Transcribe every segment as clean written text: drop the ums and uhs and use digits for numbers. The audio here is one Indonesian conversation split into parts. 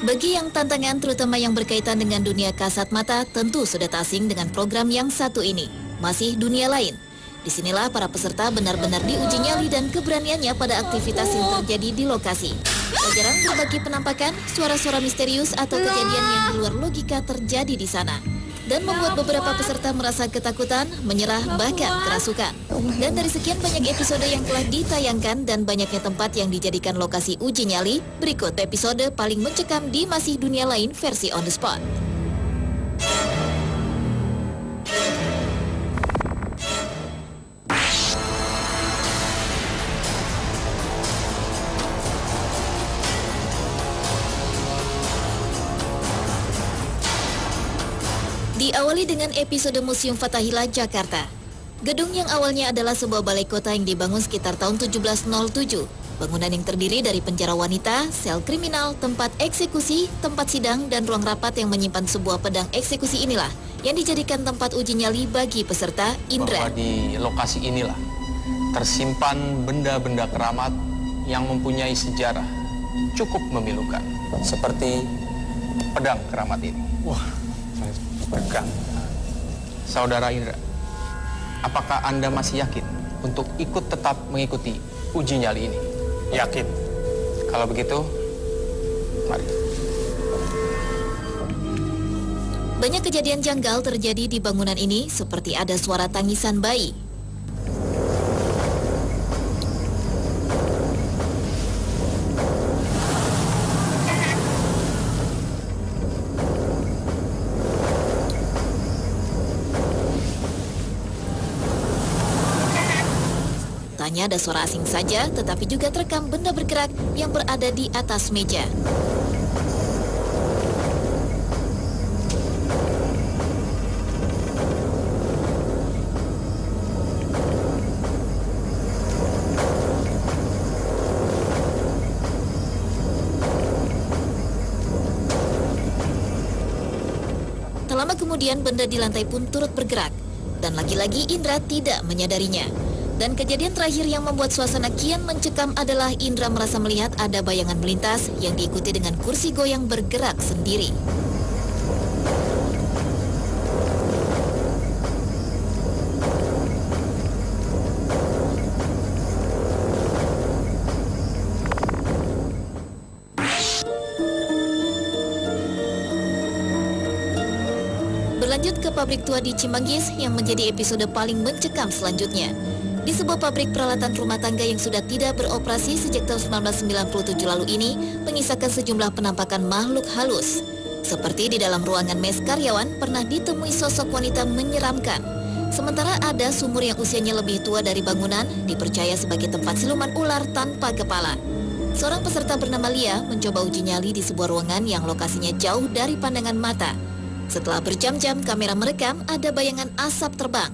Bagi yang tantangan terutama yang berkaitan dengan dunia kasat mata tentu sudah tak asing dengan program yang satu ini, Masih Dunia Lain. Disinilah para peserta benar-benar diuji nyali dan keberaniannya pada aktivitas yang terjadi di lokasi. Tak jarang berbagi penampakan, suara-suara misterius atau kejadian yang di luar logika terjadi di sana. Dan membuat beberapa peserta merasa ketakutan, menyerah, bahkan kerasukan. Dan dari sekian banyak episode yang telah ditayangkan dan banyaknya tempat yang dijadikan lokasi uji nyali, berikut episode paling mencekam di Masih Dunia Lain versi on the spot. Diawali dengan episode Museum Fathahillah, Jakarta. Gedung yang awalnya adalah sebuah balai kota yang dibangun sekitar tahun 1707. Bangunan yang terdiri dari penjara wanita, sel kriminal, tempat eksekusi, tempat sidang, dan ruang rapat yang menyimpan sebuah pedang eksekusi inilah yang dijadikan tempat uji nyali bagi peserta Indra. Bahwa di lokasi inilah tersimpan benda-benda keramat yang mempunyai sejarah cukup memilukan. Seperti pedang keramat ini. Wah, tegang. Saudara Indra, apakah Anda masih yakin untuk tetap mengikuti uji nyali ini? Yakin. Kalau begitu, mari. Banyak kejadian janggal terjadi di bangunan ini, seperti ada suara tangisan bayi. Hanya ada suara asing saja, tetapi juga terekam benda bergerak yang berada di atas meja. Tak lama kemudian benda di lantai pun turut bergerak, dan lagi-lagi Indra tidak menyadarinya. Dan kejadian terakhir yang membuat suasana kian mencekam adalah Indra merasa melihat ada bayangan melintas yang diikuti dengan kursi goyang bergerak sendiri. Berlanjut ke pabrik tua di Cimanggis yang menjadi episode paling mencekam selanjutnya. Di sebuah pabrik peralatan rumah tangga yang sudah tidak beroperasi sejak tahun 1997 lalu ini mengisahkan sejumlah penampakan makhluk halus. Seperti di dalam ruangan mes karyawan pernah ditemui sosok wanita menyeramkan. Sementara ada sumur yang usianya lebih tua dari bangunan dipercaya sebagai tempat siluman ular tanpa kepala. Seorang peserta bernama Lia mencoba uji nyali di sebuah ruangan yang lokasinya jauh dari pandangan mata. Setelah berjam-jam kamera merekam ada bayangan asap terbang.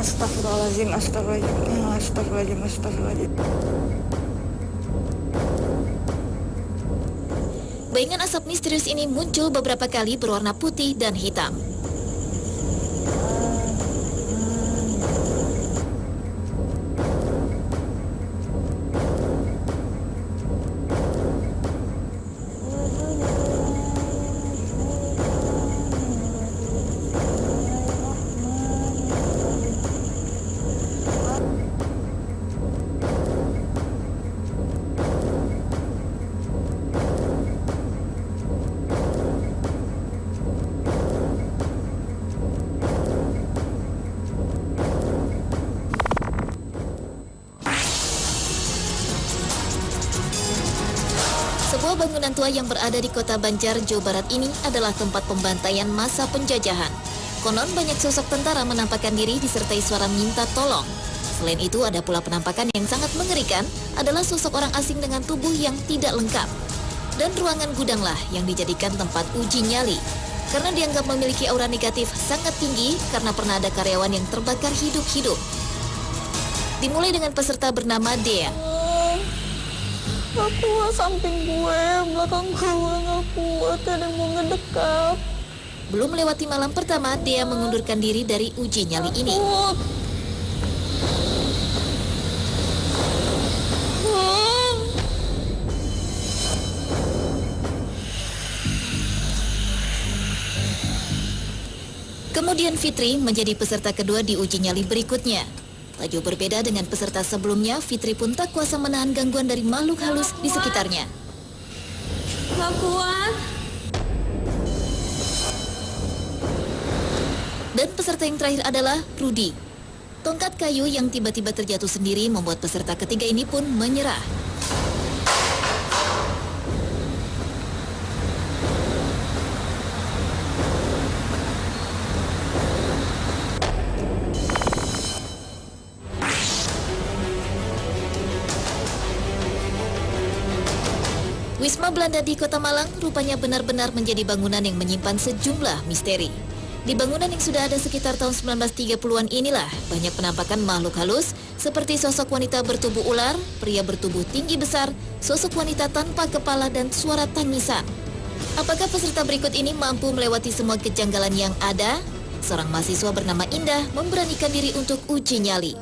Astagfirullahaladzim, astagfirullahaladzim. Bayangan asap misterius ini muncul beberapa kali berwarna putih dan hitam. Sebuah bangunan tua yang berada di kota Banjar, Jawa Barat ini adalah tempat pembantaian masa penjajahan. Konon banyak sosok tentara menampakkan diri disertai suara minta tolong. Selain itu ada pula penampakan yang sangat mengerikan adalah sosok orang asing dengan tubuh yang tidak lengkap. Dan ruangan gudanglah yang dijadikan tempat uji nyali. karena dianggap memiliki aura negatif sangat tinggi karena pernah ada karyawan yang terbakar hidup-hidup. Dimulai dengan peserta bernama Dea. Gak kuat, samping gue, belakang gue gak kuat, ada yang mau ngedekat. Belum melewati malam pertama, Dea mengundurkan diri dari uji nyali ini. Kemudian Fitri menjadi peserta kedua di uji nyali berikutnya. Tak jauh berbeda dengan peserta sebelumnya, Fitri pun tak kuasa menahan gangguan dari makhluk halus di sekitarnya. Gak kuat. Dan peserta yang terakhir adalah Rudy. Tongkat kayu yang tiba-tiba terjatuh sendiri membuat peserta ketiga ini pun menyerah. Wisma Belanda di Kota Malang rupanya benar-benar menjadi bangunan yang menyimpan sejumlah misteri. Di bangunan yang sudah ada sekitar tahun 1930-an inilah banyak penampakan makhluk halus seperti sosok wanita bertubuh ular, pria bertubuh tinggi besar, sosok wanita tanpa kepala dan suara tangisan. Apakah peserta berikut ini mampu melewati semua kejanggalan yang ada? Seorang mahasiswa bernama Indah memberanikan diri untuk uji nyali.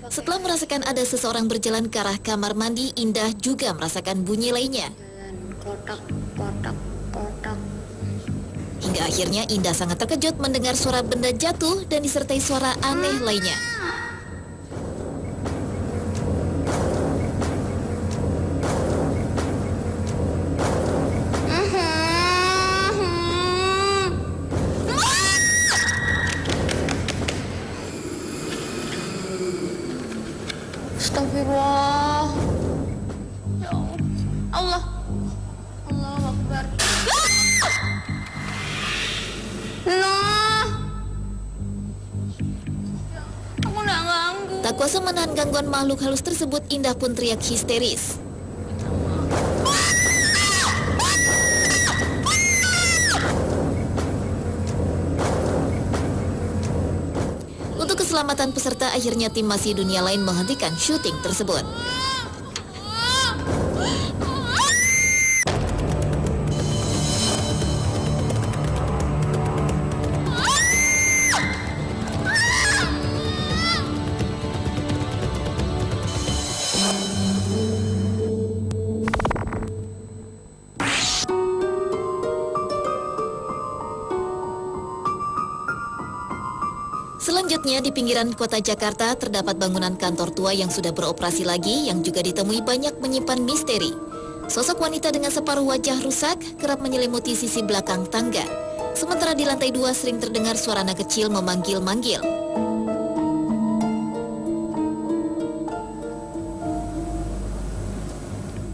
Setelah merasakan ada seseorang berjalan ke arah kamar mandi, Indah juga merasakan bunyi lainnya. Kotak, kotak, kotak. Hingga akhirnya Indah sangat terkejut mendengar suara benda jatuh dan disertai suara aneh lainnya. Astagfirullah. Ya Allah. Allahu Akbar. Nah. Aku udah ganggu. Tak kuasa menahan gangguan makhluk halus tersebut, Indah pun teriak histeris. Untuk keselamatan peserta, akhirnya tim Masih Dunia Lain menghentikan syuting tersebut. Selanjutnya di pinggiran kota Jakarta terdapat bangunan kantor tua yang sudah beroperasi lagi yang juga ditemui banyak menyimpan misteri. Sosok wanita dengan separuh wajah rusak kerap menyelimuti sisi belakang tangga. Sementara di lantai 2 sering terdengar suara anak kecil memanggil-manggil.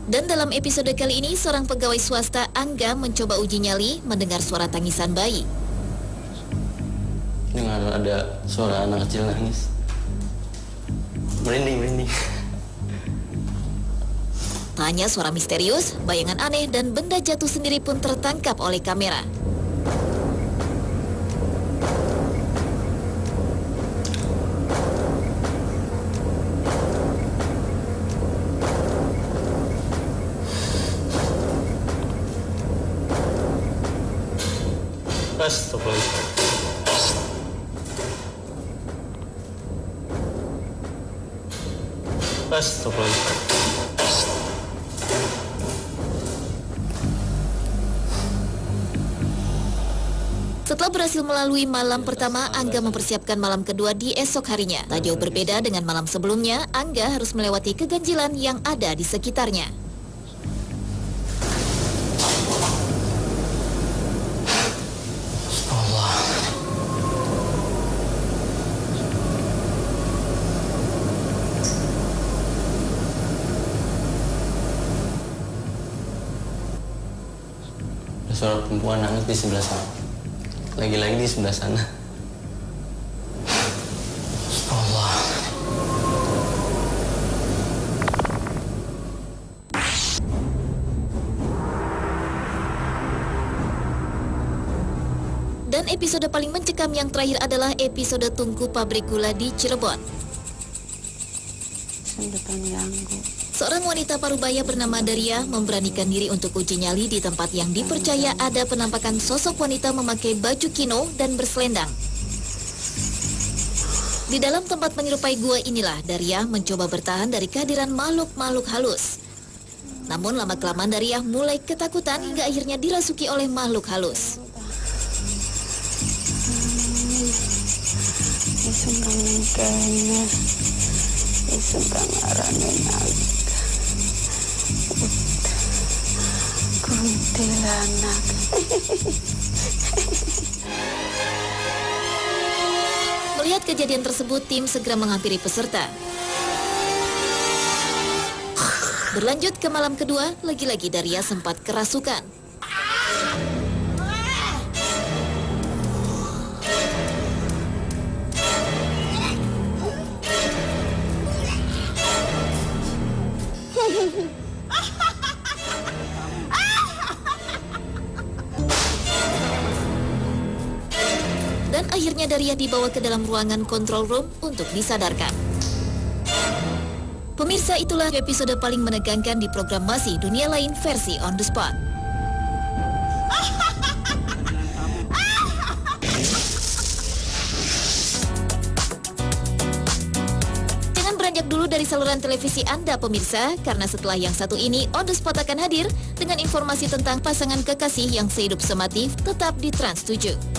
Dan dalam episode kali ini, seorang pegawai swasta, Angga, mencoba uji nyali mendengar suara tangisan bayi. Dengar ada suara anak kecil nangis. Merinding. Tak hanya suara misterius, bayangan aneh dan benda jatuh sendiri pun tertangkap oleh kamera. Astagfirullah. Astagfirullah. Setelah berhasil melalui malam pertama, Angga mempersiapkan malam kedua di esok harinya. Tak jauh berbeda dengan malam sebelumnya, Angga harus melewati keganjilan yang ada di sekitarnya. Suara perempuan nangis di sebelah sana. Lagi-lagi di sebelah sana. Allah. Dan episode paling mencekam yang terakhir adalah episode tungku pabrik gula di Cirebon. Sendepan ganggu. Seorang wanita parubaya bernama Daria memberanikan diri untuk uji nyali di tempat yang dipercaya ada penampakan sosok wanita memakai baju kino dan berselendang. Di dalam tempat menyerupai gua inilah Daria mencoba bertahan dari kehadiran makhluk-makhluk halus. Namun lama-kelamaan Daria mulai ketakutan hingga akhirnya dirasuki oleh makhluk halus. Isunggang kene, isunggang arane naik. Kuntilanak. Melihat kejadian tersebut, tim segera menghampiri peserta. Berlanjut ke malam kedua, lagi-lagi Daria sempat kerasukan. Dan akhirnya Daria dibawa ke dalam ruangan control room untuk disadarkan. Pemirsa, itulah episode paling menegangkan di program Masih Dunia Lain versi On The Spot. Jangan beranjak dulu dari saluran televisi Anda, pemirsa, karena setelah yang satu ini, On The Spot akan hadir dengan informasi tentang pasangan kekasih yang sehidup semati tetap di Trans 7.